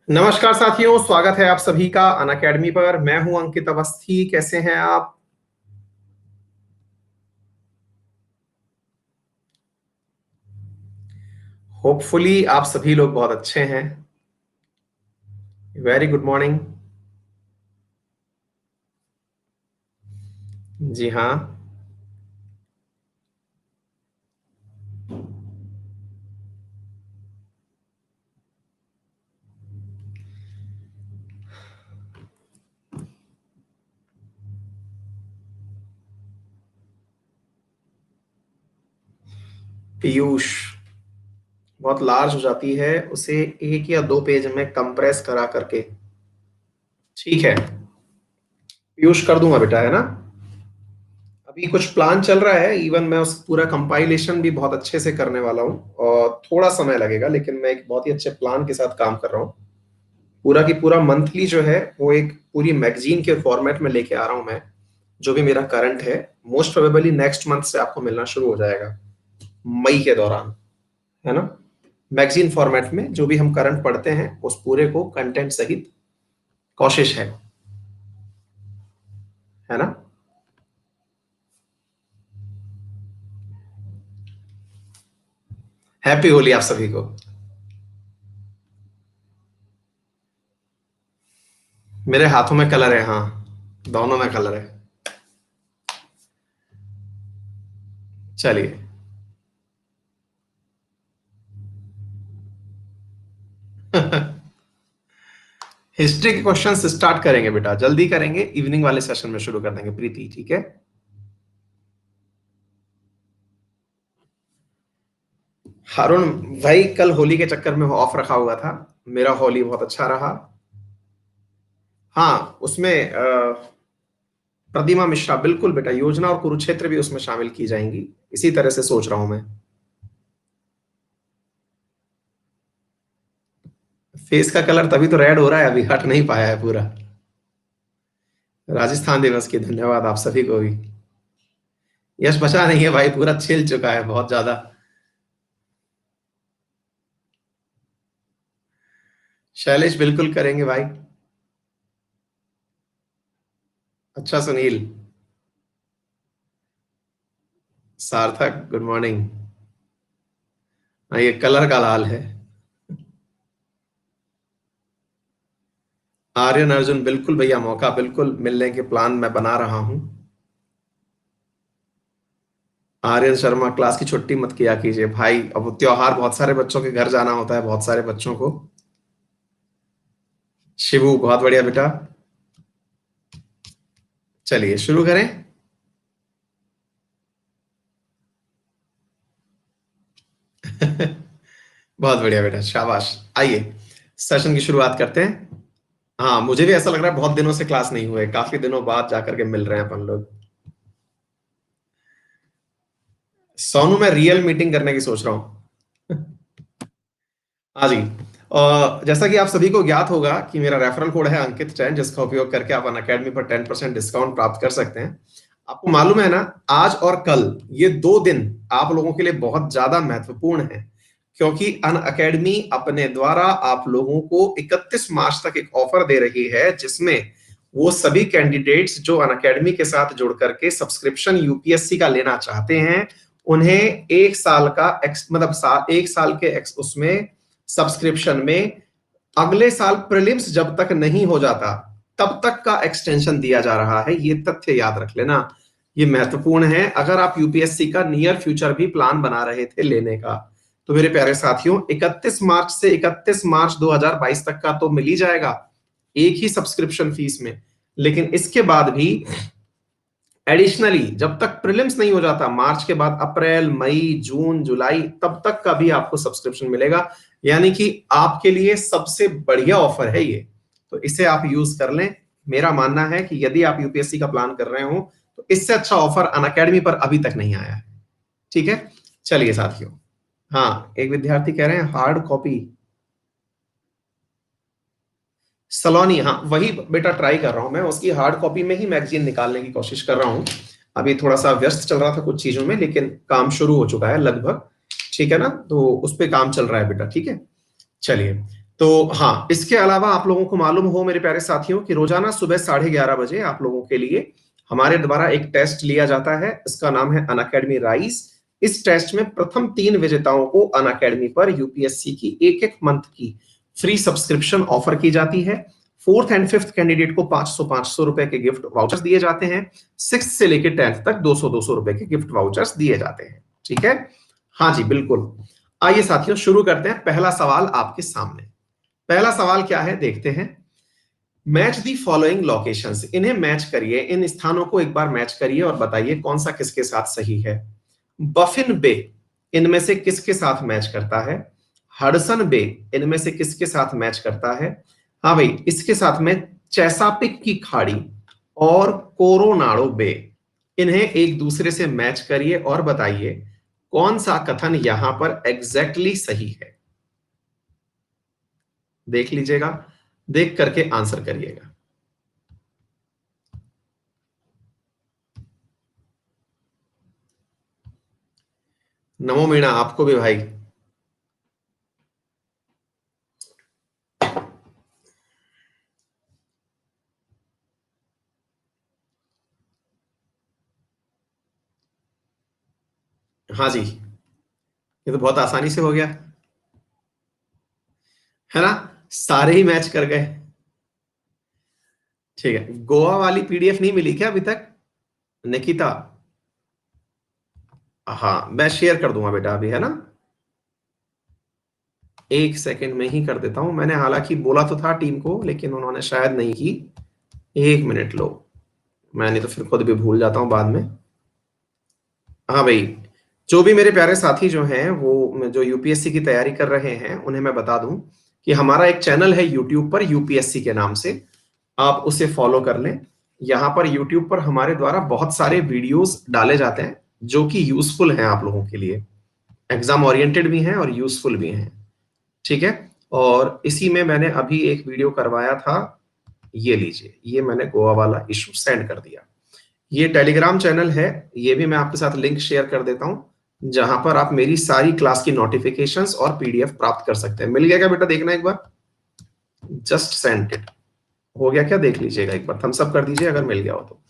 नमस्कार साथियों, स्वागत है आप सभी का अनअकैडमी पर। मैं हूं अंकित अवस्थी। कैसे हैं आप? होपफुली आप सभी लोग बहुत अच्छे हैं। Very good morning. जी हाँ। पीयूष बहुत लार्ज हो जाती है, उसे एक या दो पेज में कंप्रेस करा करके। ठीक है, पीयूष कर दूंगा बेटा, है ना। अभी कुछ प्लान चल रहा है, इवन मैं उस पूरा कंपाइलेशन भी बहुत अच्छे से करने वाला हूँ और थोड़ा समय लगेगा, लेकिन मैं एक बहुत ही अच्छे प्लान के साथ काम कर रहा हूँ। पूरा की पूरा मंथली जो है वो एक पूरी मैगजीन के फॉर्मेट में लेके आ रहा हूं मैं। जो भी मेरा करंट है, मोस्ट प्रोबेबली नेक्स्ट मंथ से आपको मिलना शुरू हो जाएगा, मई के दौरान, है ना। मैगजीन फॉर्मेट में जो भी हम करंट पढ़ते हैं उस पूरे को कंटेंट सहित कोशिश है ना। हैप्पी होली आप सभी को। मेरे हाथों में कलर है, हाँ, दोनों में कलर है। चलिए। हिस्ट्री के क्वेश्चंस स्टार्ट करेंगे बेटा, जल्दी करेंगे, इवनिंग वाले सेशन में शुरू कर देंगे प्रीति, ठीक है। हारून भाई, कल होली के चक्कर में ऑफ रखा हुआ था। मेरा होली बहुत अच्छा रहा। हाँ, उसमें प्रतिमा मिश्रा, बिल्कुल बेटा, योजना और कुरुक्षेत्र भी उसमें शामिल की जाएंगी। इसी तरह से सोच रहा हूं मैं। फेस का कलर तभी तो रेड हो रहा है, अभी हट नहीं पाया है पूरा। राजस्थान दिवस की धन्यवाद आप सभी को भी। यश बचा नहीं है भाई, पूरा छिल चुका है बहुत ज्यादा। शैलेश बिल्कुल करेंगे भाई। अच्छा सुनील। सार्थक गुड मॉर्निंग। हाँ, ये कलर का लाल है। आर्यन अर्जुन बिल्कुल भैया, मौका बिल्कुल मिलने के प्लान मैं बना रहा हूं। आर्यन शर्मा, क्लास की छुट्टी मत किया कीजिए भाई, अब त्योहार, बहुत सारे बच्चों के घर जाना होता है, बहुत सारे बच्चों को। शिवू बहुत बढ़िया बेटा। चलिए शुरू करें। बहुत बढ़िया बेटा, शाबाश। आइए सेशन की शुरुआत करते हैं। हाँ, मुझे भी ऐसा लग रहा है बहुत दिनों से क्लास नहीं हुए, काफी दिनों बाद जाकर के मिल रहे हैं अपन लोग। सोनू, मैं रियल मीटिंग करने की सोच रहा हूँ। हाँ जी। जैसा कि आप सभी को ज्ञात होगा कि मेरा रेफरल कोड है अंकित जैन, जिसका उपयोग करके आप अनअकैडमी पर 10% डिस्काउंट प्राप्त कर सकते हैं। आपको मालूम है ना, आज और कल ये 2 दिन आप लोगों के लिए बहुत ज्यादा महत्वपूर्ण है, क्योंकि अनअकैडमी अपने द्वारा आप लोगों को 31 मार्च तक एक ऑफर दे रही है, जिसमें वो सभी कैंडिडेट्स जो अनअकैडमी के साथ जुड़ करके सब्सक्रिप्शन यूपीएससी का लेना चाहते हैं, उन्हें 1 साल का मतलब 1 साल के उसमें सब्सक्रिप्शन में अगले साल प्रीलिम्स जब तक नहीं हो जाता तब तक का एक्सटेंशन दिया जा रहा है। ये तथ्य याद रख लेना, ये महत्वपूर्ण है अगर आप यूपीएससी का नियर फ्यूचर भी प्लान बना रहे थे लेने का। तो मेरे प्यारे साथियों, 31 मार्च से 31 मार्च 2022 तक का तो मिल ही जाएगा एक ही सब्सक्रिप्शन फीस में, लेकिन इसके बाद भी एडिशनली जब तक प्रीलिम्स नहीं हो जाता, मार्च के बाद अप्रैल, मई, जून, जुलाई, तब तक का भी आपको सब्सक्रिप्शन मिलेगा। यानी कि आपके लिए सबसे बढ़िया ऑफर है ये, तो इसे आप यूज कर लें। मेरा मानना है कि यदि आप यूपीएससी का प्लान कर रहे हो तो इससे अच्छा ऑफर अनअकैडमी पर अभी तक नहीं आया है। ठीक है, चलिए साथियों। हाँ, एक विद्यार्थी कह रहे हैं हार्ड कॉपी। सलोनी, हाँ वही बेटा ट्राई कर रहा हूं मैं, उसकी हार्ड कॉपी में ही मैगजीन निकालने की कोशिश कर रहा हूं। अभी थोड़ा सा व्यस्त चल रहा था कुछ चीजों में, लेकिन काम शुरू हो चुका है लगभग। ठीक है ना, तो उस पे काम चल रहा है बेटा, ठीक है। चलिए, तो हाँ, इसके अलावा आप लोगों को मालूम हो मेरे प्यारे साथियों कि रोजाना सुबह 11:30 बजे आप लोगों के लिए हमारे द्वारा एक टेस्ट लिया जाता है। इसका नाम है अनअकैडमी राइज। इस टेस्ट में प्रथम 3 विजेताओं को अनअकैडमी पर यूपीएससी की एक मंथ की फ्री सब्सक्रिप्शन ऑफर की जाती है। फोर्थ एंड फिफ्थ कैंडिडेट को 500-500 रुपए के गिफ्ट वाउचर्स दिए जाते हैं। सिक्स से लेकर 10th तक 200-200 रुपए के गिफ्ट वाउचर्स दिए जाते हैं। ठीक है, हाँ जी बिल्कुल। आइए साथियों शुरू करते हैं। पहला सवाल आपके सामने। पहला सवाल क्या है देखते हैं। मैच दी फॉलोइंग लोकेशंस, इन्हें मैच करिए, इन स्थानों को एक बार मैच करिए और बताइए कौन सा किसके साथ सही है। बफिन बे इनमें से किसके साथ मैच करता है। हडसन बे इनमें से किसके साथ मैच करता है। हाँ भाई, इसके साथ में चेसापिक की खाड़ी और कोरोनाडो बे, इन्हें एक दूसरे से मैच करिए और बताइए कौन सा कथन यहां पर एग्जैक्टली सही है। देख लीजिएगा, देख करके आंसर करिएगा। नमो मीणा, आपको भी भाई। हाँ जी, ये तो बहुत आसानी से हो गया है ना, सारे ही मैच कर गए। ठीक है, गोवा वाली पीडीएफ नहीं मिली क्या अभी तक निकिता। हाँ, मैं शेयर कर दूंगा बेटा अभी, है ना। एक सेकंड में ही कर देता हूं। मैंने हालांकि बोला तो था टीम को, लेकिन उन्होंने शायद नहीं की। एक मिनट लो, मैंने तो फिर खुद भी भूल जाता हूं बाद में। हाँ भाई, जो भी मेरे प्यारे साथी जो हैं वो जो यूपीएससी की तैयारी कर रहे हैं, उन्हें मैं बता दूं कि हमारा एक चैनल है यूट्यूब पर यूपीएससी के नाम से, आप उसे फॉलो कर लें। यहाँ पर यूट्यूब पर हमारे द्वारा बहुत सारे वीडियोस डाले जाते हैं जो कि यूजफुल हैं आप लोगों के लिए, एग्जाम ओरिएंटेड भी हैं और यूजफुल भी हैं। ठीक है, और इसी में मैंने अभी एक वीडियो करवाया था। ये लीजिए, ये मैंने गोवा वाला इशू सेंड कर दिया। ये टेलीग्राम चैनल है, ये भी मैं आपके साथ लिंक शेयर कर देता हूं, जहां पर आप मेरी सारी क्लास की नोटिफिकेशंस और पीडीएफ प्राप्त कर सकते हैं। मिल गया क्या बेटा, देखना एक बार। Just send it. हो गया क्या, देख लीजिएगा एक बार, थम्स अप कर दीजिए अगर मिल गया हो तो।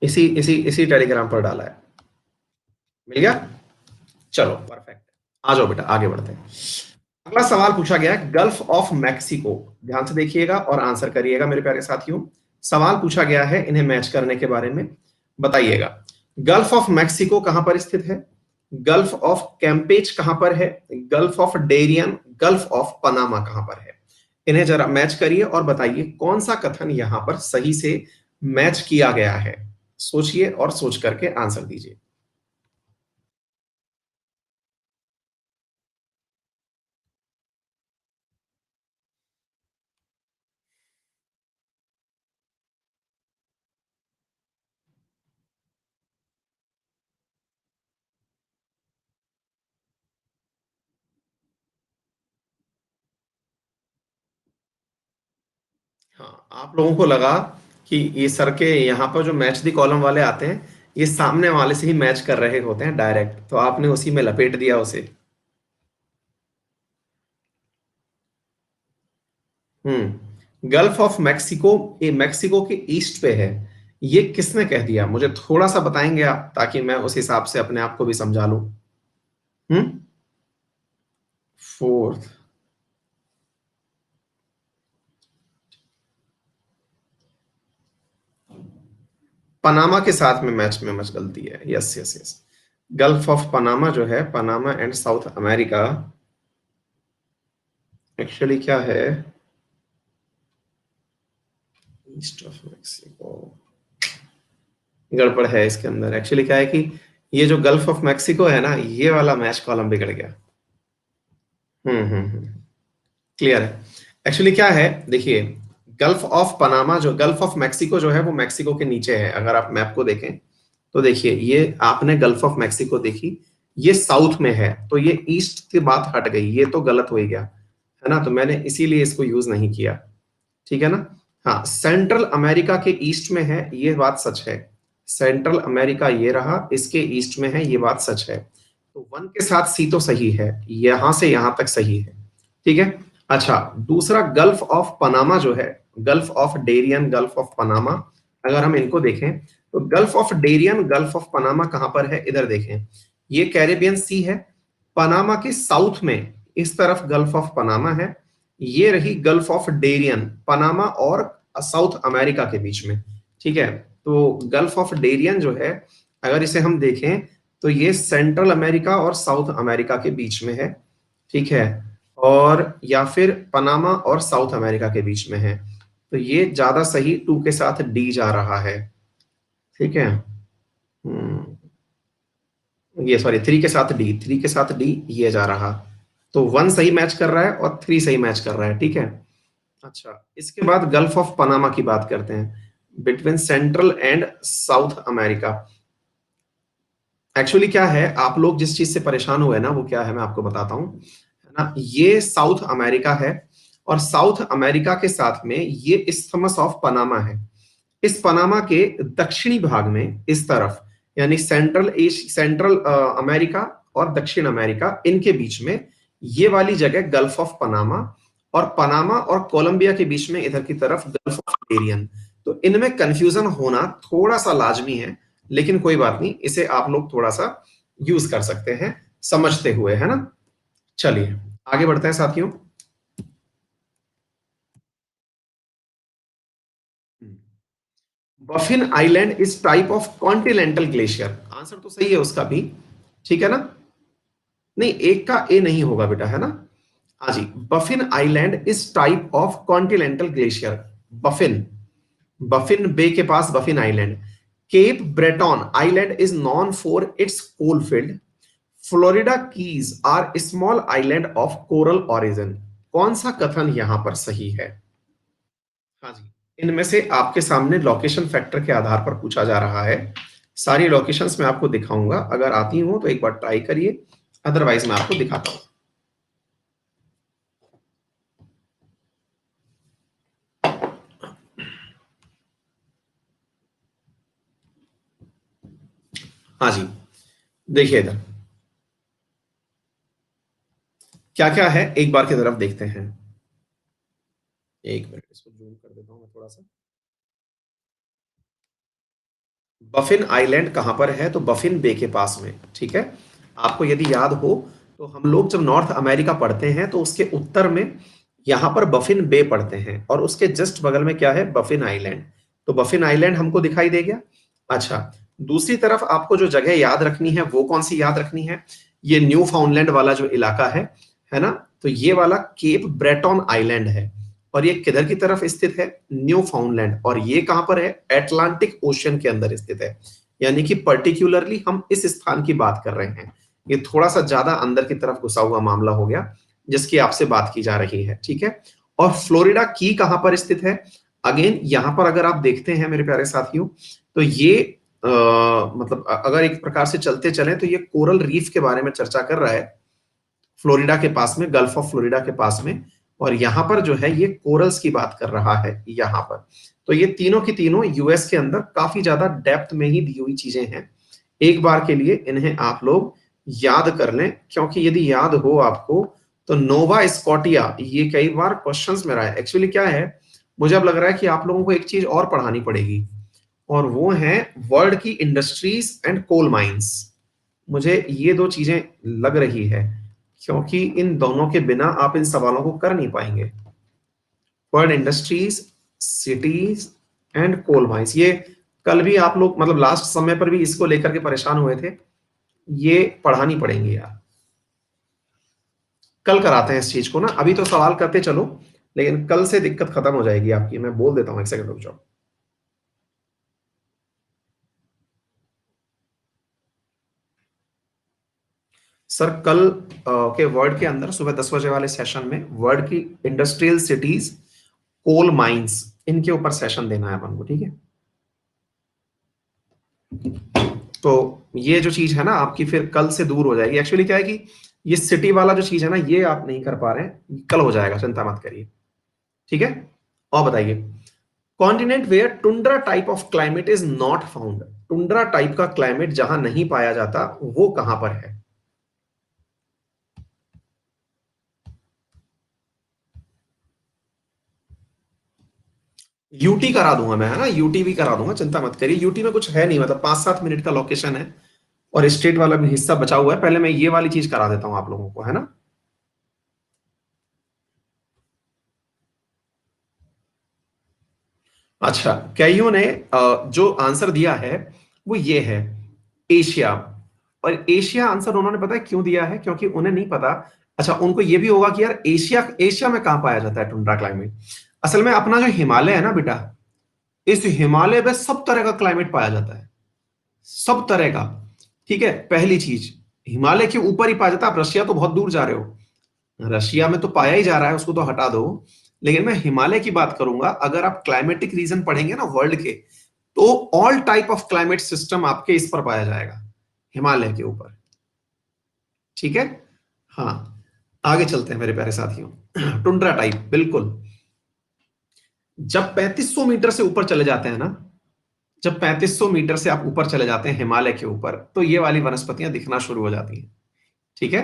इसी इसी इसी टेलीग्राम पर डाला है। मिल गया, चलो परफेक्ट। आ जाओ बेटा, आगे बढ़ते हैं। अगला सवाल पूछा गया है गल्फ ऑफ मैक्सिको। ध्यान से देखिएगा और आंसर करिएगा मेरे प्यारे साथियों। सवाल पूछा गया है, इन्हें मैच करने के बारे में बताइएगा। गल्फ ऑफ मैक्सिको कहां पर स्थित है। गल्फ ऑफ कैंपेच कहां पर है। Gulf of Darien, gulf of Panama कहां पर है। इन्हें जरा मैच करिए और बताइए कौन सा कथन यहां पर सही से मैच किया गया है। सोचिए और सोच करके आंसर दीजिए। हाँ, आप लोगों को लगा कि ये सर के यहाँ पर जो मैच दी कॉलम वाले आते हैं, ये सामने वाले से ही मैच कर रहे होते हैं डायरेक्ट, तो आपने उसी में लपेट दिया उसे। गल्फ ऑफ मैक्सिको, ये मैक्सिको के ईस्ट पे है। ये किसने कह दिया, मुझे थोड़ा सा बताएंगे आप, ताकि मैं उस हिसाब से अपने आप को भी समझा लूं। हम्म, फोर्थ। पनामा के साथ में मैच में मच गलती है। Yes yes yes, gulf of Panama जो है, Panama and south America, actually क्या है, ईस्ट ऑफ मैक्सिको। गड़बड़ है इसके अंदर। एक्चुअली क्या है कि ये जो गल्फ ऑफ मैक्सिको है ना, ये वाला मैच कॉलम बिगड़ गया। हम्म, क्लियर है। एक्चुअली क्या है, देखिए, गल्फ ऑफ पनामा जो गल्फ ऑफ मैक्सिको जो है वो मैक्सिको के नीचे है। अगर आप मैप को देखें तो देखिए, ये आपने गल्फ ऑफ मैक्सिको देखी, ये साउथ में है, तो ये ईस्ट की बात हट गई, ये तो गलत हो ही गया, है ना। तो मैंने इसीलिए इसको यूज नहीं किया। ठीक है ना। हाँ, सेंट्रल अमेरिका के ईस्ट में है, ये बात सच है। सेंट्रल अमेरिका ये रहा, इसके ईस्ट में है, ये बात सच है। तो 1 के साथ सी तो सही है, यहां से यहां तक सही है, ठीक है। अच्छा, दूसरा गल्फ ऑफ पनामा जो है, gulf of Darien, gulf of Panama, अगर हम इनको देखें तो gulf of Darien, gulf of Panama कहां पर है, इधर देखें, ये कैरेबियन सी है, पनामा के साउथ में इस तरफ गल्फ ऑफ पनामा है, ये रही गल्फ ऑफ डेरियन, पनामा और साउथ अमेरिका के बीच में, ठीक है। तो गल्फ ऑफ डेरियन जो है, अगर इसे हम देखें तो ये सेंट्रल अमेरिका और साउथ अमेरिका के बीच में है, ठीक है, और या फिर पनामा और साउथ अमेरिका के बीच में है, तो ये ज्यादा सही 2 के साथ डी जा रहा है, ठीक है। ये सॉरी 3 के साथ डी, 3 के साथ डी ये जा रहा, तो 1 सही मैच कर रहा है और 3 सही मैच कर रहा है, ठीक है। अच्छा, इसके बाद गल्फ ऑफ पनामा की बात करते हैं, between central and south America. Actually क्या है, आप लोग जिस चीज से परेशान हुए ना, वो क्या है मैं आपको बताता हूँ, है ना। ये साउथ अमेरिका है और साउथ अमेरिका के साथ में ये इस्थमस ऑफ पनामा है। इस पनामा के दक्षिणी भाग में इस तरफ, यानी सेंट्रल अमेरिका और दक्षिण अमेरिका, इनके बीच में ये वाली जगह गल्फ ऑफ पनामा, और पनामा और कोलंबिया के बीच में इधर की तरफ गल्फ ऑफ डेरियन। तो इनमें कंफ्यूजन होना थोड़ा सा लाजमी है, लेकिन कोई बात नहीं, इसे आप लोग थोड़ा सा यूज कर सकते हैं समझते हुए, है ना। चलिए आगे बढ़ते हैं साथियों। बफिन island is type of continental glacier, answer तो सही है उसका भी, ठीक है ना। नहीं, एक का ए नहीं होगा बेटा, है ना। हाँ जी, Baffin island is type of continental glacier. Baffin, Baffin Bay के पास Baffin island. Cape Breton island is known for its coal field. Florida Keys are small island of coral origin. कौन सा कथन यहां पर सही है? हाँ जी, इनमें से आपके सामने लोकेशन फैक्टर के आधार पर पूछा जा रहा है। सारी लोकेशंस मैं आपको दिखाऊंगा, अगर आती हो तो एक बार ट्राई करिए, अदरवाइज मैं आपको दिखाता हूं। हाँ जी, देखिए इधर क्या क्या है, एक बार की तरफ देखते हैं। एक मिनट, इसको जूम कर देता हूं मैं थोड़ा सा। बफिन आइलैंड कहां पर है, तो बफिन बे के पास में, ठीक है। आपको यदि याद हो तो हम लोग जब नॉर्थ अमेरिका पढ़ते हैं तो उसके उत्तर में यहां पर बफिन बे पढ़ते हैं, और उसके जस्ट बगल में क्या है, बफिन आइलैंड। तो बफिन आइलैंड हमको दिखाई दे गया। अच्छा, दूसरी तरफ आपको जो जगह याद रखनी है वो कौन सी याद रखनी है, ये न्यू फाउंडलैंड वाला जो इलाका है ना। तो ये वाला केप ब्रेटॉन आइलैंड है, और ये किधर की तरफ स्थित है, न्यू फाउंडलैंड, और ये कहां पर है, एटलांटिक ओशियन के अंदर स्थित है। यानी कि पर्टिकुलरली हम इस स्थान की बात कर रहे हैं, ये थोड़ा सा ज्यादा अंदर की तरफ घुसा हुआ मामला हो गया जिसकी आपसे बात की जा रही है, ठीक है। और फ्लोरिडा की कहां पर स्थित है, अगेन यहां पर अगर आप देखते हैं मेरे प्यारे साथियों, तो ये मतलब अगर एक प्रकार से चलते चले तो ये कोरल रीफ के बारे में चर्चा कर रहा है, फ्लोरिडा के पास में, गल्फ ऑफ फ्लोरिडा के पास में, और यहां पर जो है ये कोरल्स की बात कर रहा है यहां पर। तो ये तीनों की तीनों यूएस के अंदर काफी ज्यादा डेप्थ में ही दी हुई चीजें हैं। एक बार के लिए इन्हें आप लोग याद कर लें, क्योंकि यदि याद हो आपको तो नोवा स्कॉटिया ये कई बार क्वेश्चंस में रहा है। एक्चुअली क्या है, मुझे अब लग रहा है कि आप लोगों को एक चीज और पढ़ानी पड़ेगी, और वो है वर्ल्ड की इंडस्ट्रीज एंड कोल माइंस। मुझे ये दो चीजें लग रही है, क्योंकि इन दोनों के बिना आप इन सवालों को कर नहीं पाएंगे। World industries, cities and coal mines, ये कल भी आप लोग मतलब लास्ट समय पर भी इसको लेकर के परेशान हुए थे, ये पढ़ानी पड़ेंगी यार। कल कराते हैं इस चीज को ना, अभी तो सवाल करते चलो, लेकिन कल से दिक्कत खत्म हो जाएगी आपकी, मैं बोल देता हूं, एक सेकंड रुक जाओ। सर कल के वर्ड के अंदर सुबह 10 बजे वाले सेशन में वर्ड की इंडस्ट्रियल सिटीज, कोल माइंस, इनके ऊपर सेशन देना है अपन को, ठीक है। तो ये जो चीज है ना आपकी फिर कल से दूर हो जाएगी। एक्चुअली क्या है कि ये सिटी वाला जो चीज है ना, ये आप नहीं कर पा रहे हैं, कल हो जाएगा, चिंता मत करिए, ठीक है। और बताइए, continent where tundra type of climate is not found, tundra type का क्लाइमेट जहां नहीं पाया जाता वो कहां पर है? यूटी करा दूंगा मैं, है ना, यूटी भी करा दूंगा, चिंता मत करिए। यूटी में कुछ है नहीं, मतलब 5-7 मिनट का लोकेशन है और स्टेट वाला भी हिस्सा बचा हुआ है। पहले मैं ये वाली चीज करा देता हूँ आप लोगों को, है ना। अच्छा, कईयों ने जो आंसर दिया है वो ये है, एशिया। और एशिया आंसर उन्होंने पता है क्यों दिया है, क्योंकि उन्हें नहीं पता। अच्छा, उनको ये भी होगा कि यार एशिया एशिया में कहां पाया जाता है टुंड्रा क्लाइमेट। असल में अपना जो हिमालय है ना बेटा, इस हिमालय में सब तरह का क्लाइमेट पाया जाता है, सब तरह का। ठीक है, पहली चीज, हिमालय के ऊपर ही पाया जाता है। आप रशिया तो बहुत दूर जा रहे हो, रशिया में तो पाया ही जा रहा है, उसको तो हटा दो। लेकिन मैं हिमालय की बात करूंगा। अगर आप क्लाइमेटिक रीजन पढ़ेंगे ना वर्ल्ड के, तो all type of climate system आपके इस पर पाया जाएगा, हिमालय के ऊपर। ठीक है, हाँ। आगे चलते हैं मेरे प्यारे साथियों। टुंड्रा टाइप, बिल्कुल। जब 3500 मीटर से ऊपर चले जाते हैं ना, जब 3500 मीटर से आप ऊपर चले जाते हैं हिमालय के ऊपर, तो ये वाली वनस्पतियां दिखना शुरू हो जाती हैं। ठीक है।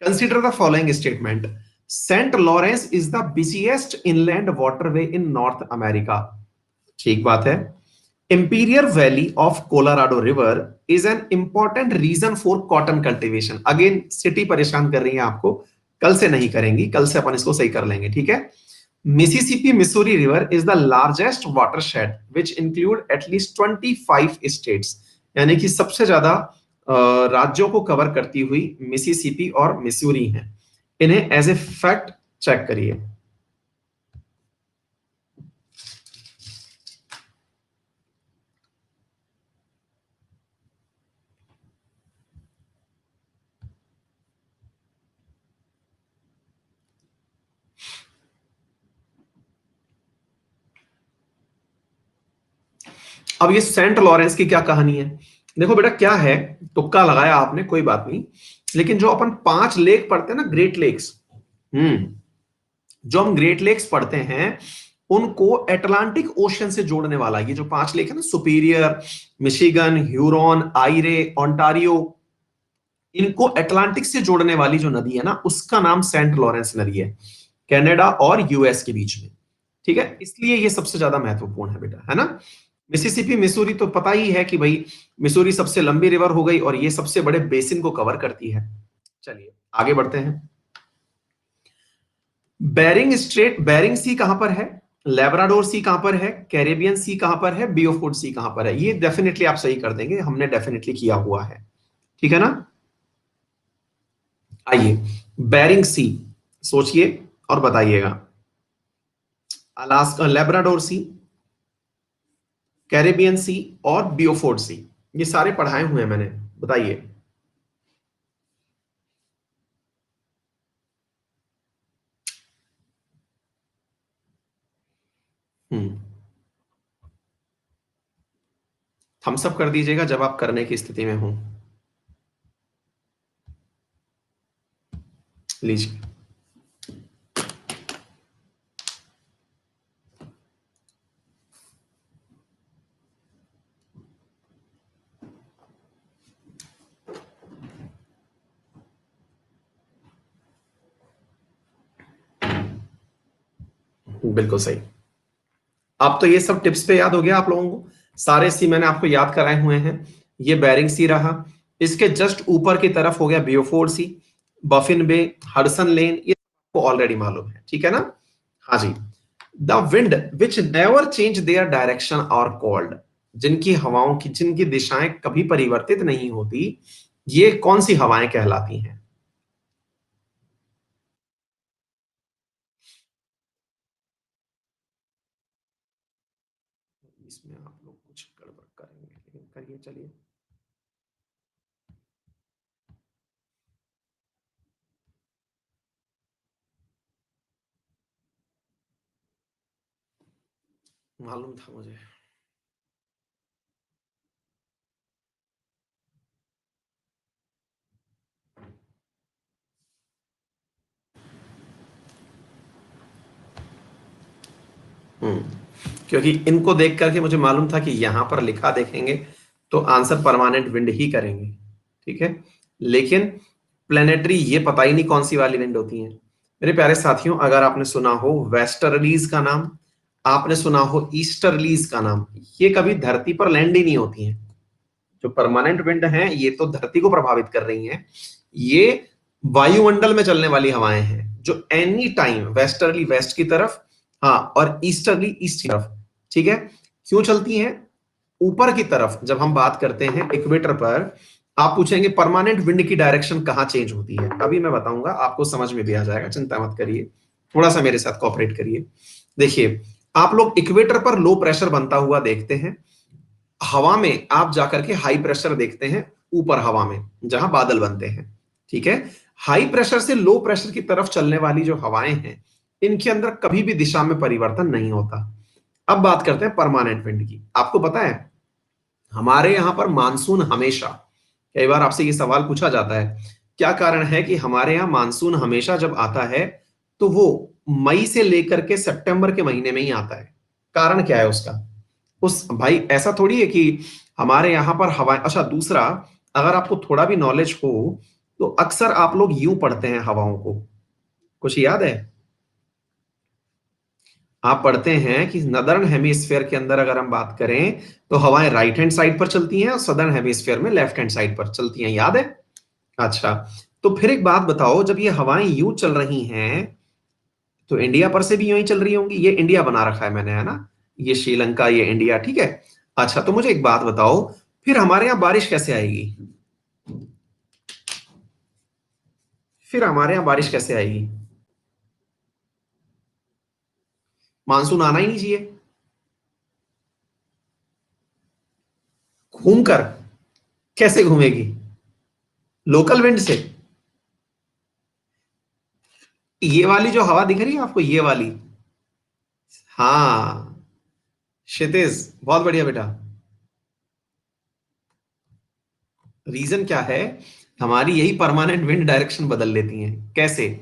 Consider the following statement. Saint Lawrence is the busiest inland waterway in North America. ठीक बात है। Imperial valley of Colorado river is an important region for cotton cultivation. Again सिटी परेशान कर रही है आपको, कल से नहीं करेंगी, कल से अपन इसको सही कर लेंगे। ठीक है। Mississippi Missouri river is the largest watershed which include at least 25 states. यानी कि सबसे ज्यादा राज्यों को कवर करती हुई मिसिसिपी और मिसूरी हैं। इन्हें एज ए फैक्ट चेक करिए। अब ये सेंट लॉरेंस की क्या कहानी है, देखो बेटा क्या है, तुक्का लगाया आपने, कोई बात नहीं। लेकिन जो अपन 5 लेक पढ़ते हैं ना, ग्रेट लेक्स, जो हम ग्रेट लेक्स पढ़ते हैं, उनको एटलांटिक ओशन से जोड़ने वाला ये जो 5 लेक है ना, सुपीरियर, मिशिगन, ह्यूरॉन, आइरे, ओंटारियो, इनको अटलांटिक से जोड़ने वाली जो नदी है ना, उसका नाम सेंट लॉरेंस नदी है, कनाडा और यूएस के बीच में। ठीक है, इसलिए ये सबसे ज्यादा महत्वपूर्ण है बेटा, है ना। मिसिसिपी मिसूरी तो पता ही है कि भाई, मिसूरी सबसे लंबी रिवर हो गई और ये सबसे बड़े बेसिन को कवर करती है। चलिए आगे बढ़ते हैं। बेरिंग स्ट्रेट, बेरिंग सी कहां पर है, लेब्राडोर सी कहां पर है, कैरेबियन सी कहां पर है, बियोफोर्ड सी कहां पर है। ये डेफिनेटली आप सही कर देंगे, हमने डेफिनेटली किया हुआ है। ठीक है ना। आइए, बेरिंग सी सोचिए और बताइएगा। अलास्का, लेब्राडोर सी, कैरेबियन सी और बियोफोर्ड सी, ये सारे पढ़ाए हुए हैं मैंने, बताइए। हम्म, थम्स अप कर दीजिएगा जब आप करने की स्थिति में हो। लीजिए। बिल्कुल सही। अब तो ये सब टिप्स पे याद हो गया आप लोगों को, सारे सी मैंने आपको याद कराए हुए हैं। ये बेरिंग सी रहा, इसके जस्ट ऊपर की तरफ हो गया बियोफोर्ड सी, बफिन बे, हडसन लेन, ये आपको ऑलरेडी मालूम है। ठीक है ना। हाँ जी। The wind which never change their direction are called. जिनकी हवाओं की, जिनकी दिशाएं कभी परिवर्तित नहीं होती, ये कौन सी हवाएं कहलाती हैं। इसमें आप लोग कुछ गड़बड़ करेंगे, लेकिन करिए, चलिए। मालूम था मुझे। हम्म, क्योंकि इनको देख करके मुझे मालूम था कि यहां पर लिखा देखेंगे तो आंसर परमानेंट विंड ही करेंगे। ठीक है, लेकिन प्लेनेटरी ये पता ही नहीं कौन सी वाली विंड होती है। मेरे प्यारे साथियों, अगर आपने सुना हो वेस्टर्लीज का नाम, आपने सुना हो ईस्टर्लीज का नाम, ये कभी धरती पर लैंड ही नहीं होती हैं। जो परमानेंट विंड हैं ये तो धरती को प्रभावित कर रही हैं, ये वायुमंडल में चलने वाली हवाएं हैं जो एनी टाइम वेस्टर्ली वेस्ट की तरफ, हाँ, और ईस्टर्ली ईस्ट की तरफ, ठीक है। क्यों चलती हैं? ऊपर की तरफ जब हम बात करते हैं इक्वेटर पर, आप पूछेंगे परमानेंट विंड की डायरेक्शन कहां चेंज होती है, अभी मैं बताऊंगा, आपको समझ में भी आ जाएगा, चिंता मत करिए, थोड़ा सा मेरे साथ कोऑपरेट करिए। देखिए, आप लोग इक्वेटर पर लो प्रेशर बनता हुआ देखते हैं, हवा में आप जाकर के हाई प्रेशर देखते हैं ऊपर हवा में जहां बादल बनते हैं, ठीक है। हाई प्रेशर से लो प्रेशर की तरफ चलने वाली जो हवाएं हैं, इनके अंदर कभी भी दिशा में परिवर्तन नहीं होता। अब बात करते हैं परमानेंट विंड की। आपको पता है हमारे यहां पर मानसून हमेशा, कई बार आपसे ये सवाल पूछा जाता है, क्या कारण है कि हमारे यहां मानसून हमेशा जब आता है तो वो मई से लेकर के सितंबर के महीने में ही आता है? कारण क्या है उसका? उस भाई ऐसा थोड़ी है कि हमारे यहां पर हवा, अच्छा दूसरा, अगर आपको थोड़ा भी नॉलेज हो तो अक्सर आप लोग यूं पढ़ते हैं हवाओं को, कुछ याद है? आप पढ़ते हैं कि नदर्न हेमिस्फेयर के अंदर अगर हम बात करें तो हवाएं राइट हैंड साइड पर चलती हैं और सदर्न हेमिस्फेयर में लेफ्ट हैंड साइड पर चलती हैं, याद है? अच्छा, तो फिर एक बात बताओ, जब ये हवाएं यूं चल रही हैं तो इंडिया पर से भी यूं ही चल रही होंगी। ये इंडिया बना रखा है मैंने, है ना, ये श्रीलंका, ये इंडिया, ठीक है। अच्छा, तो मुझे एक बात बताओ, फिर हमारे यहां बारिश कैसे आएगी? फिर हमारे यहां बारिश कैसे आएगी? मानसून आना ही नहीं चाहिए। घूमकर? कैसे घूमेगी? लोकल विंड से? ये वाली जो हवा दिख रही है आपको, ये वाली, हाँ, क्षितिज, बहुत बढ़िया बेटा। रीजन क्या है? हमारी यही परमानेंट विंड डायरेक्शन बदल लेती हैं। कैसे?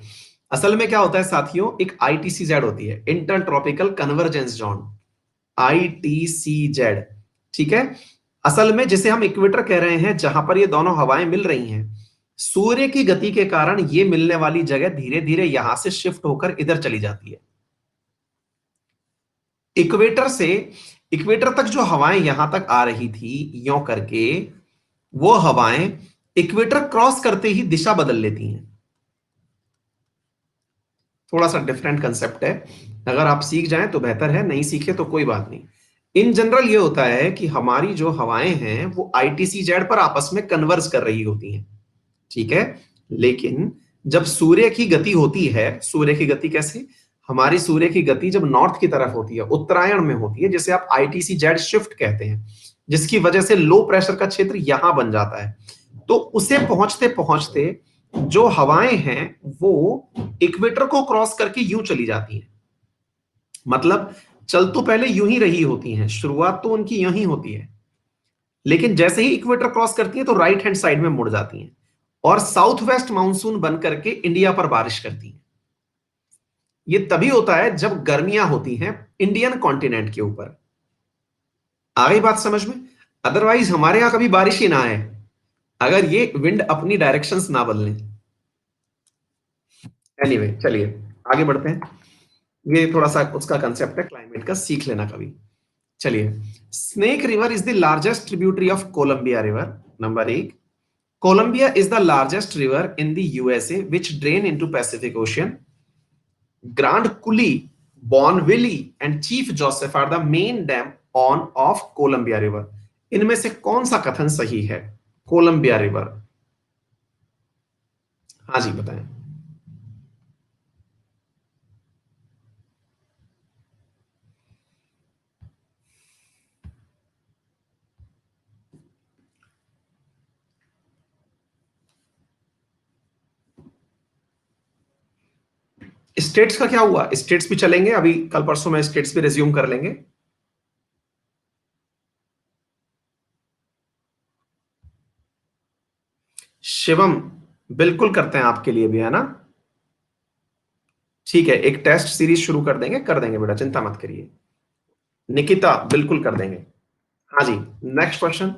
असल में क्या होता है साथियों, एक आईटीसीजेड होती है, inter tropical convergence zone, ITCZ, ठीक है। असल में जिसे हम इक्वेटर कह रहे हैं, जहां पर ये दोनों हवाएं मिल रही हैं, सूर्य की गति के कारण ये मिलने वाली जगह धीरे धीरे यहां से शिफ्ट होकर इधर चली जाती है। इक्वेटर से, इक्वेटर तक जो हवाएं यहां तक आ रही थी यों करके, वो हवाएं इक्वेटर क्रॉस करते ही दिशा बदल लेती हैं। थोड़ा सा डिफरेंट कंसेप्ट है, अगर आप सीख जाएं तो बेहतर है, नहीं सीखे तो कोई बात नहीं। इन जनरल ये होता है कि हमारी जो हवाएं हैं वो आईटीसीजेड पर आपस में कन्वर्ज कर रही होती हैं, ठीक है। लेकिन जब सूर्य की गति होती है, सूर्य की गति कैसे? हमारी सूर्य की गति जब नॉर्थ की तरफ होती है, उत्तरायण में होती है, जिसे आप आईटीसीजेड शिफ्ट कहते हैं, जिसकी वजह से लो प्रेशर का क्षेत्र यहां बन जाता है, तो उसे पहुंचते पहुंचते जो हवाएं हैं वो इक्वेटर को क्रॉस करके यूं चली जाती हैं। मतलब चल तो पहले यूं ही रही होती हैं, शुरुआत तो उनकी यूं ही होती है, लेकिन जैसे ही इक्वेटर क्रॉस करती हैं तो राइट हैंड साइड में मुड़ जाती हैं और साउथ वेस्ट मानसून बन करके इंडिया पर बारिश करती हैं। ये तभी होता है जब गर्मियां होती हैं इंडियन कॉन्टिनेंट के ऊपर। आ गई बात समझ में? अदरवाइज हमारे यहां कभी बारिश ही ना आए अगर ये विंड अपनी डायरेक्शंस ना बदलें। एनीवे, चलिए आगे बढ़ते हैं। ये थोड़ा सा उसका कंसेप्ट है क्लाइमेट का, सीख लेना कभी। चलिए, Snake River is the largest tributary of Columbia River. Number एक, Columbia is the largest river in the USA which drain into Pacific Ocean. Grand Coulee, Bonneville and Chief Joseph are the main dam on of Columbia River. इनमें से कौन सा कथन सही है? Colombia river, हाँ जी बताएं। स्टेट्स का क्या हुआ? स्टेट्स भी चलेंगे अभी, कल परसों में स्टेट्स भी रिज्यूम कर लेंगे। शिवम, बिल्कुल करते हैं आपके लिए भी, है ना। ठीक है, एक टेस्ट सीरीज शुरू कर देंगे, कर देंगे बेटा, चिंता मत करिए। निकिता, बिल्कुल कर देंगे। हाँ जी, next question.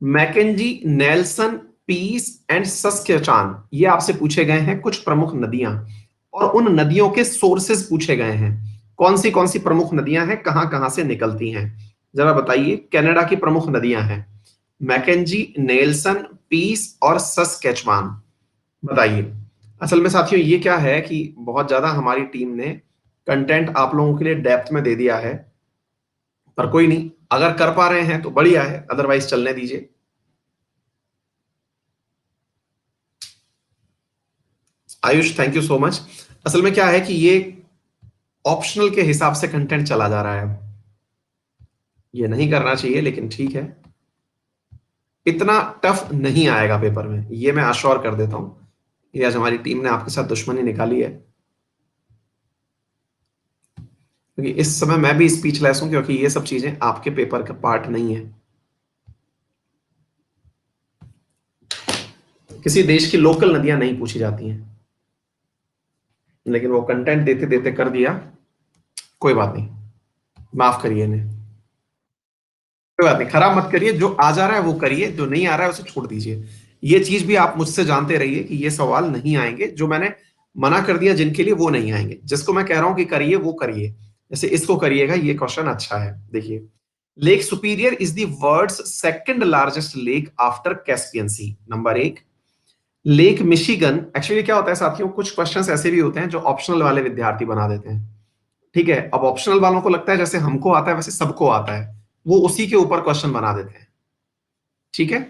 Mackenzie, Nelson, Peace and Saskatchewan, ये आपसे पूछे गए हैं कुछ प्रमुख नदियां, और उन नदियों के सोर्सेस पूछे गए हैं। कौन सी प्रमुख नदियां हैं, कहां कहां से निकलती हैं? जरा बताइए। कनाडा की प्रमुख नदियां हैं मैकेंजी, नेल्सन, पीस और सस्केचवान। बताइए। असल में साथियों ये क्या है कि बहुत ज्यादा हमारी टीम ने कंटेंट आप लोगों के लिए डेप्थ में दे दिया है, पर कोई नहीं, अगर कर पा रहे हैं तो बढ़िया है, अदरवाइज चलने दीजिए। Ayush thank you so much. असल में क्या है कि ये ऑप्शनल के हिसाब से कंटेंट चला जा रहा है अब। ये नहीं करना चाहिए लेकिन ठीक है, इतना टफ नहीं आएगा पेपर में, ये मैं आश्योर कर देता हूं। ये आज हमारी टीम ने आपके साथ दुश्मनी निकाली है, क्योंकि इस समय मैं भी स्पीचलेस हूं, क्योंकि ये सब चीजें आपके पेपर का पार्ट नहीं है। किसी देश की लोकल नदियां नहीं पूछी जाती हैं, लेकिन वो कंटेंट देते देते कर दिया। कोई बात नहीं, माफ करिए इन्हें। कोई बात नहीं, खराब मत करिए, जो आ जा रहा है वो करिए, जो नहीं आ रहा है उसे छोड़ दीजिए। ये चीज भी आप मुझसे जानते रहिए कि ये सवाल नहीं आएंगे, जो मैंने मना कर दिया जिनके लिए वो नहीं आएंगे। जिसको मैं कह रहा हूं कि करिए वो करिए, जैसे इसको करिएगा, ये क्वेश्चन अच्छा है। देखिए, lake Superior is the world's second largest lake after Caspian sea. Number एक। लेक मिशिगन, एक्चुअली क्या होता है साथियों, कुछ क्वेश्चंस ऐसे भी होते हैं जो ऑप्शनल वाले विद्यार्थी बना देते हैं। ठीक है, अब ऑप्शनल वालों को लगता है जैसे हमको आता है वैसे सबको आता है, वो उसी के ऊपर क्वेश्चन बना देते हैं। ठीक है।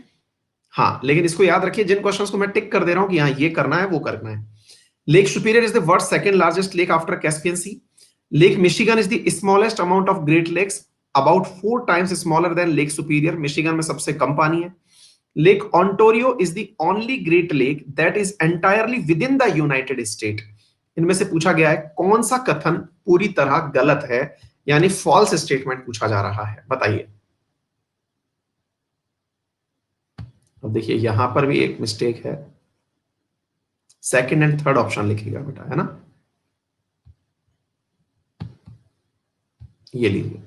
हाँ, लेकिन इसको याद रखिए, जिन क्वेश्चंस को मैं टिक कर दे रहा हूं कि हाँ ये करना है वो करना है। Lake Superior is the world second largest lake after Caspian sea. Lake Michigan is the smallest amount of Great Lakes, about 4 times smaller than lake Superior. Michigan में सबसे कम पानी है। Lake Ontario is the only great lake that is entirely within the United State. इनमें से पूछा गया है कौन सा कथन पूरी तरह गलत है, यानी फॉल्स स्टेटमेंट पूछा जा रहा है, बताइए। अब देखिए यहां पर भी एक मिस्टेक है, सेकंड एंड थर्ड ऑप्शन लिखिएगा बेटा, है ना। ये लीजिए।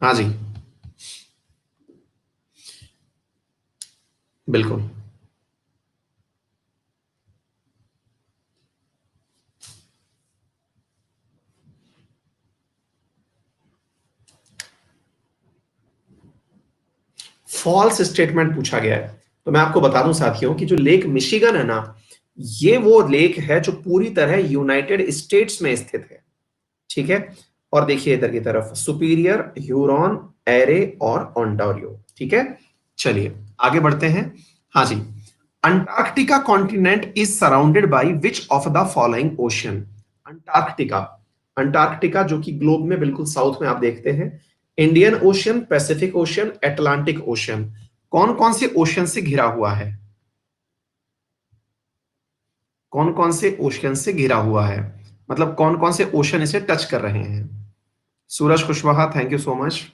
हाँ जी, बिल्कुल। फॉल्स स्टेटमेंट पूछा गया है, तो मैं आपको बता दूं साथियों कि जो लेक मिशिगन है ना, ये वो लेक है जो पूरी तरह यूनाइटेड स्टेट्स में स्थित है। ठीक है। और देखिए इधर की तरफ सुपीरियर, ह्यूरॉन, एरे और ओंटारियो। ठीक है। चलिए आगे बढ़ते हैं। हाँ जी। Antarctica continent is surrounded by which of the following ocean. Antarctica, Antarctica जो कि ग्लोब में बिल्कुल साउथ में आप देखते हैं। Indian ocean, Pacific ocean, Atlantic ocean, कौन कौन से ओशियन से घिरा हुआ है? कौन कौन से ओशियन से घिरा हुआ है, मतलब कौन कौन से ओशियन इसे टच कर रहे हैं? Suraj Kushwaha thank you so much.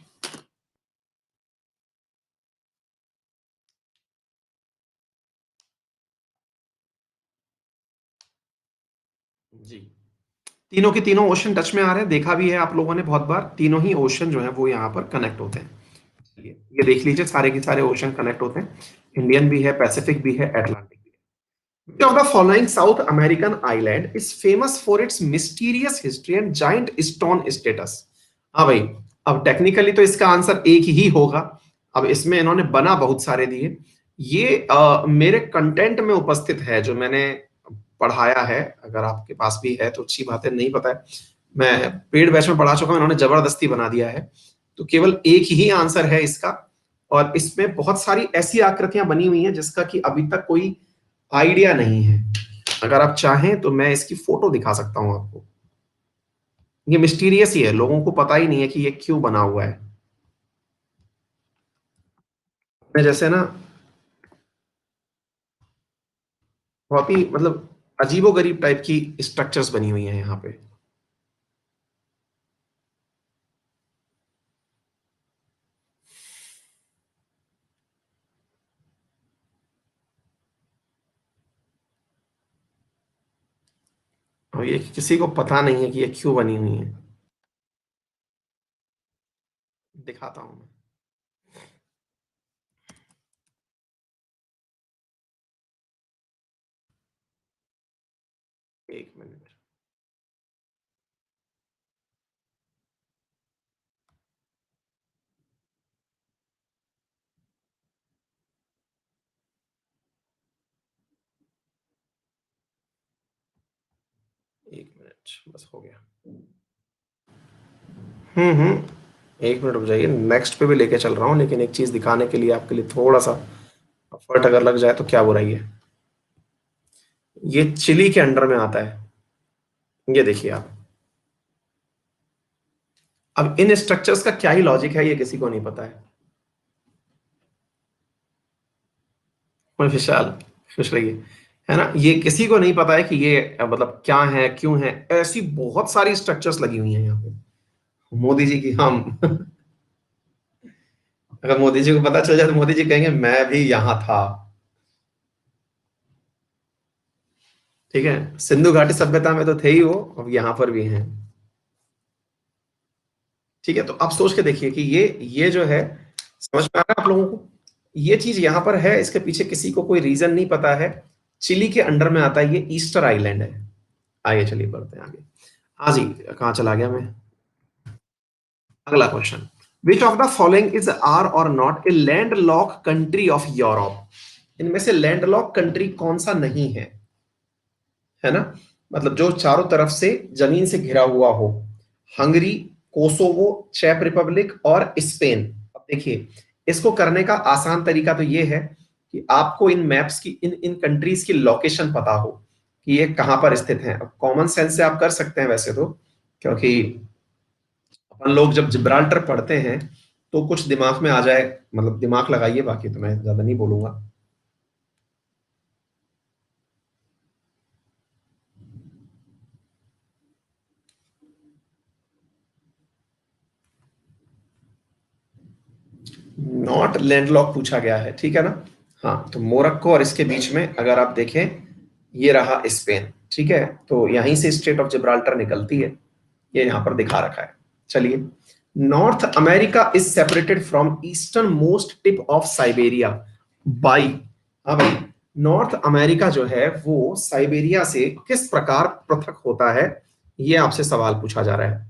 जी, तीनों के तीनों ओशन टच में आ रहे हैं, देखा भी है आप लोगों ने बहुत बार, तीनों ही ओशन जो है वो यहाँ पर कनेक्ट होते हैं। ये देख लीजिए, सारे के सारे ओशन कनेक्ट होते हैं। इंडियन भी है, पैसिफिक भी है, अटलांटिक भी है। Which of the following South American island is famous for its mysterious history and giant stone status? हाँ भाई, अब टेक्निकली तो इसका आंसर एक ही होगा। अब इसमें इन्होंने बना बहुत सारे दिए। ये मेरे कंटेंट में उपस्थित है जो मैंने पढ़ाया है, अगर आपके पास भी है तो अच्छी बात है, नहीं पता है, मैं पेड बैच में पढ़ा चुका हूं, इन्होंने जबरदस्ती बना दिया है। तो केवल एक ही आंसर है इसका, और इसमें बहुत सारी ऐसी आकृतियां बनी हुई हैं जिसका कि अभी तक कोई आइडिया नहीं है। अगर आप चाहें तो मैं इसकी फोटो दिखा सकता हूं आपको। ये मिस्टीरियस ही है, लोगों को पता ही नहीं है कि ये क्यों बना हुआ है। मैं जैसे ना, बहुत ही मतलब अजीबो गरीब टाइप की स्ट्रक्चर्स बनी हुई हैं यहाँ पे। और ये किसी को पता नहीं है कि ये क्यों बनी हुई है। दिखाता हूं मैं। एक मिनट। एक मिनट बस हो गया। एक मिनट रुक जाइए, नेक्स्ट पे भी लेके चल रहा हूँ, लेकिन एक चीज दिखाने के लिए आपके लिए थोड़ा सा एफर्ट अगर लग जाए तो क्या बुराई है। ये चिली के अंडर में आता है, ये देखिए आप। अब इन स्ट्रक्चर्स का क्या ही लॉजिक है, ये किसी को नहीं पता है। और विशाल, खुश रहिए। है ना, ये किसी को नहीं पता है कि ये मतलब क्या है, क्यों है। ऐसी बहुत सारी स्ट्रक्चर्स लगी हुई हैं यहाँ पे मोदी जी की। हम अगर मोदी जी को पता चल जाए तो मोदी जी कहेंगे मैं भी यहां था। ठीक है, सिंधु घाटी सभ्यता में तो थे ही वो, अब यहां पर भी हैं। ठीक है, तो आप सोच के देखिए कि ये जो है, समझ में आ रहा है आप लोगों को। ये चीज यहां पर है, इसके पीछे किसी को कोई रीजन नहीं पता है। चिली के अंडर में आता है, ये ईस्टर आइलैंड है। आइए चलिए बढ़ते हैं आगे। हाँ जी, कहाँ चला गया मैं। अगला question, which of the following is are or not a land lock country of Europe. इनमें से लैंड लॉक कंट्री कौन सा नहीं है। है ना, मतलब जो चारों तरफ से जमीन से घिरा हुआ हो। हंगरी, कोसोवो, चेक रिपब्लिक और स्पेन। अब देखिए, इसको करने का आसान तरीका तो ये है कि आपको इन मैप्स की, इन इन कंट्रीज की लोकेशन पता हो कि ये कहां पर स्थित है। अब कॉमन सेंस से आप कर सकते हैं वैसे तो, क्योंकि अपन लोग जब जिब्राल्टर पढ़ते हैं तो कुछ दिमाग में आ जाए, मतलब दिमाग लगाइए, बाकी तो मैं ज्यादा नहीं बोलूंगा। नॉट लैंडलॉक पूछा गया है, ठीक है ना। हाँ, तो मोरक्को और इसके बीच में अगर आप देखें, ये रहा स्पेन। ठीक है, तो यहीं से स्ट्रेट ऑफ जिब्राल्टर निकलती है, ये यहां पर दिखा रखा है। चलिए, north America is separated from eastern most tip of Siberia by. हाँ भाई, नॉर्थ अमेरिका जो है वो साइबेरिया से किस प्रकार पृथक होता है, ये आपसे सवाल पूछा जा रहा है।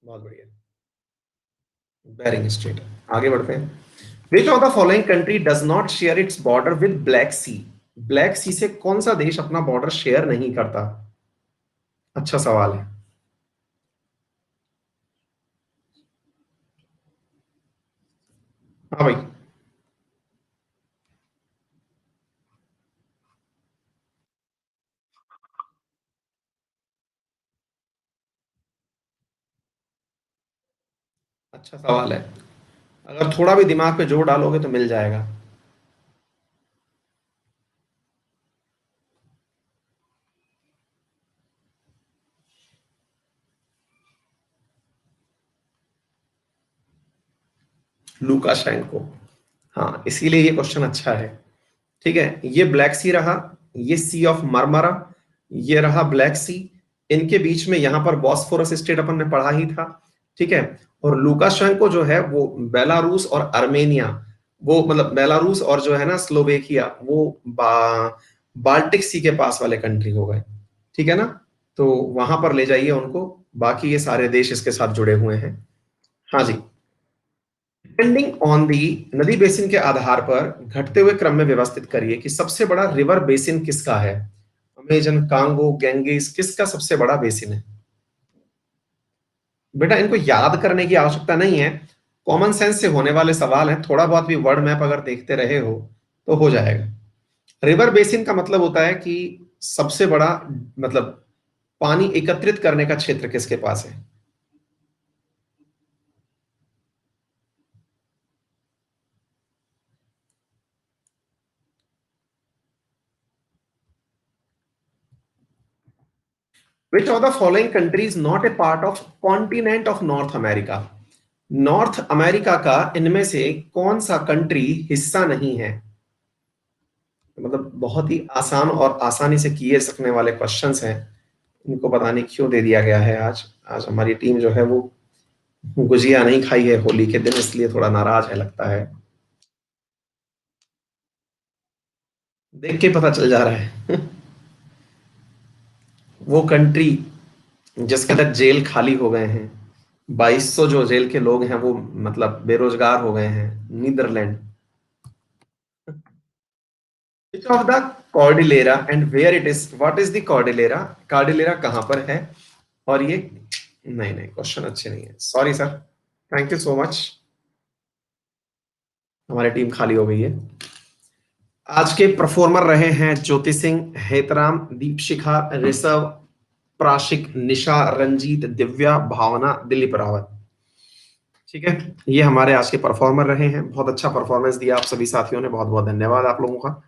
बहुत बढ़िया, बेरिंग स्ट्रेट। आगे बढ़ते हैं। Which of the following country does not share its border with Black Sea. Black Sea से कौन सा देश अपना बॉर्डर शेयर नहीं करता। अच्छा सवाल है। हाँ भाई, अच्छा सवाल है। अगर थोड़ा भी दिमाग पे जोर डालोगे तो मिल जाएगा। लुकाशेंको। हाँ, इसीलिए ये क्वेश्चन अच्छा है। ठीक है, ये ब्लैक सी रहा, ये सी ऑफ मरमरा, ये रहा ब्लैक सी। इनके बीच में यहां पर बॉस्फोरस स्टेट अपन ने पढ़ा ही था। ठीक है, और लुकाशेंको जो है वो बेलारूस और अर्मेनिया, वो मतलब बेलारूस और जो है ना स्लोवेकिया, वो बाल्टिक सी के पास वाले कंट्री हो गए। ठीक है ना, तो वहां पर ले जाइए उनको। बाकी ये सारे देश इसके साथ जुड़े हुए हैं। हाँ जी। डिपेंडिंग ऑन दी, नदी बेसिन के आधार पर घटते हुए क्रम में व्यवस्थित करिए कि सबसे बड़ा रिवर बेसिन किसका है। अमेजन, कांगो, गैंगेस, किसका सबसे बड़ा बेसिन है। बेटा इनको याद करने की आवश्यकता नहीं है, कॉमन सेंस से होने वाले सवाल हैं। थोड़ा बहुत भी वर्ड मैप अगर देखते रहे हो तो हो जाएगा। रिवर बेसिन का मतलब होता है कि सबसे बड़ा, मतलब पानी एकत्रित करने का क्षेत्र किसके पास है। Which of the following country is not a part of continent of North America? North America का इनमें से कौन सा कंट्री हिस्सा नहीं है। मतलब बहुत ही आसान और आसानी से किए सकने वाले क्वेश्चंस हैं, इनको पता नहीं क्यों दे दिया गया है आज। आज हमारी टीम जो है वो गुजिया नहीं खाई है होली के दिन, इसलिए थोड़ा नाराज है लगता है। देख के पता चल जा रहा है। वो कंट्री जिसके अंदर जेल खाली हो गए हैं, 2200 जो जेल के लोग हैं वो मतलब बेरोजगार हो गए हैं, Netherlands. Which of the Cordillera and where it is? What is the Cordillera? Cordillera कहाँ पर है? और ये नहीं नहीं, क्वेश्चन अच्छे नहीं है, sorry sir. Thank you so much. हमारी टीम खाली हो गई है। आज के परफॉर्मर रहे हैं ज्योति सिंह, हेतराम, दीपशिखा, ऋषभ, प्राशिक, निशा, रंजीत, दिव्या, भावना, दिलीप रावत। ठीक है, ये हमारे आज के परफॉर्मर रहे हैं। बहुत अच्छा परफॉर्मेंस दिया आप सभी साथियों ने, बहुत बहुत धन्यवाद आप लोगों का।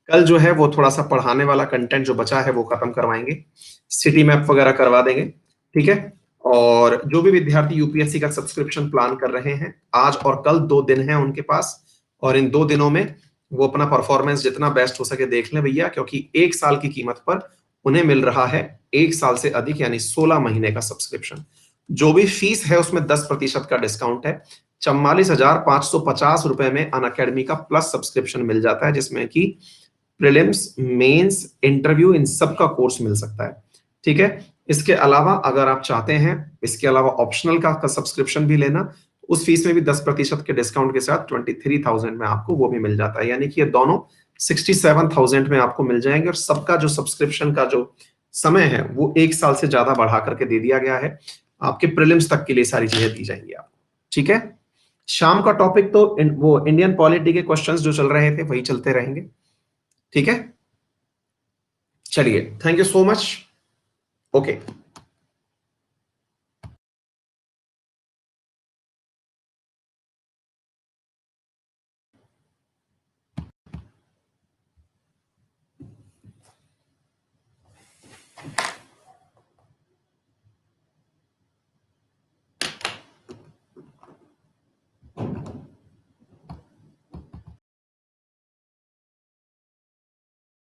कल जो है वो थोड़ा सा पढ़ाने वाला कंटेंट जो बचा है वो खत्म करवाएंगे, सिटी मैप वगैरह करवा देंगे। ठीक है, और जो भी विद्यार्थी यूपीएससी का सब्सक्रिप्शन प्लान कर रहे हैं, आज और कल 2 दिन है उनके पास, और इन 2 दिनों में वो अपना परफॉर्मेंस जितना बेस्ट हो सके देख लें भैया, क्योंकि 1 साल की कीमत पर उन्हें मिल रहा है 1 साल से अधिक यानी 16 महीने का सब्सक्रिप्शन। जो भी फीस है उसमें 10% का डिस्काउंट है। 44,550 रुपए में अनअकैडमी का प्लस सब्सक्रिप्शन मिल जाता है, जिसमें कि प्रीलिम्स, मेंस, इंटरव्यू, इन सब का कोर्स मिल सकता है। ठीक है, इसके अलावा अगर आप चाहते हैं इसके अलावा ऑप्शनल का सब्सक्रिप्शन भी लेना, उस फीस में भी 10% के डिस्काउंट के साथ 23,000 में आपको वो भी मिल जाता है, यानी कि ये दोनों 67,000 में आपको मिल जाएंगे। और सबका जो सब्सक्रिप्शन का जो समय है वो 1 साल से ज्यादा बढ़ा करके दे दिया गया है। आपके प्रीलिम्स तक के लिए सारी चीजें दी जाएंगी आपको। ठीक है, शाम का टॉपिक तो वो इंडियन पॉलिटी के क्वेश्चंस जो चल रहे थे वही चलते रहेंगे। ठीक है, चलिए, thank you so much. Okay.